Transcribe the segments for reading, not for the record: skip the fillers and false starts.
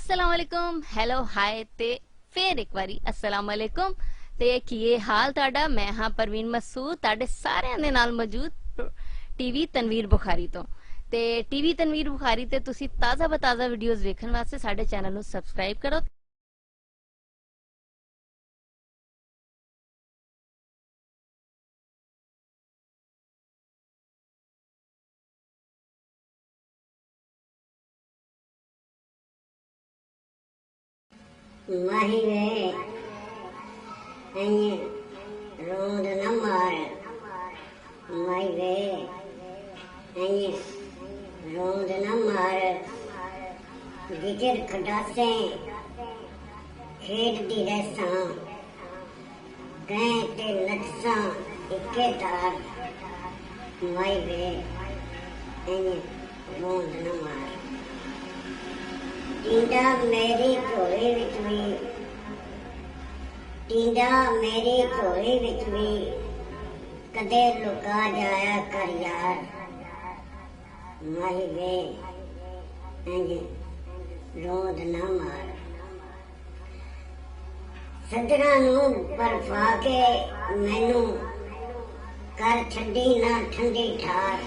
अस्सलाम वालेकुम hello hi ते फिर एक बारी अस्सलाम वालेकुम ते की हाल ताड़ा। मैं हाँ परवीन मसूद ताड़े सारिਆਂ ਦੇ ਨਾਲ ਮੌਜੂਦ ਟੀਵੀ ਤਨਵੀਰ ਬੁਖਾਰੀ ਤੋਂ ਤੇ ਟੀਵੀ ਤਨਵੀਰ ਬੁਖਾਰੀ ਤੇ ਤੁਸੀਂ ਤਾਜ਼ਾ ਬਤਾਜ਼ਾ ਵੀਡੀਓਜ਼ ਵੇਖਣ ਵਾਸਤੇ ਸਾਡੇ ਚੈਨਲ ਨੂੰ ਸਬਸਕ੍ਰਾਈਬ ਕਰੋ। माही वे रोद न मार माही वे रोद न मार जिगर खडासे खेड दी रसा गए ते नक्सा इके तार माही वे रोद न मार टींडा मेरी झोली विच भी टींडा मेरी झोली विच भी कदे लुका जाया कर यार माही वे रोद ना मार सदरा नू बर्फा के मैनू कर छड्डी ना ठंडी ठार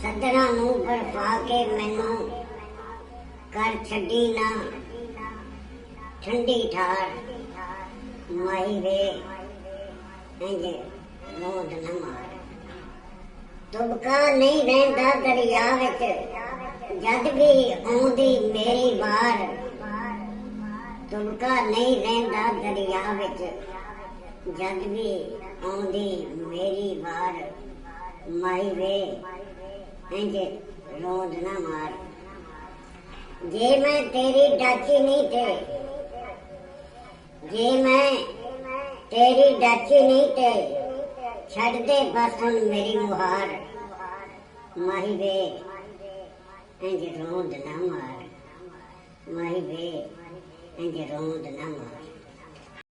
सदरा नू बर्फा के मैनू कर छड्डी ना ठंडी ठार माही वे रोद न मार तुबका नहीं रहंदा दरिया विच जद भी आउंदी मेरी वार तुबका नहीं रहंदा दरिया विच जद भी आउंदी मेरी वार माही वे रोद न मार जे मैं तेरी डाची नहीं थे जे मैं तेरी डाची नहीं थे छड़ दे बस हुण मेरी मुहार माही वे रोद ना मार माही वे रोद ना मार।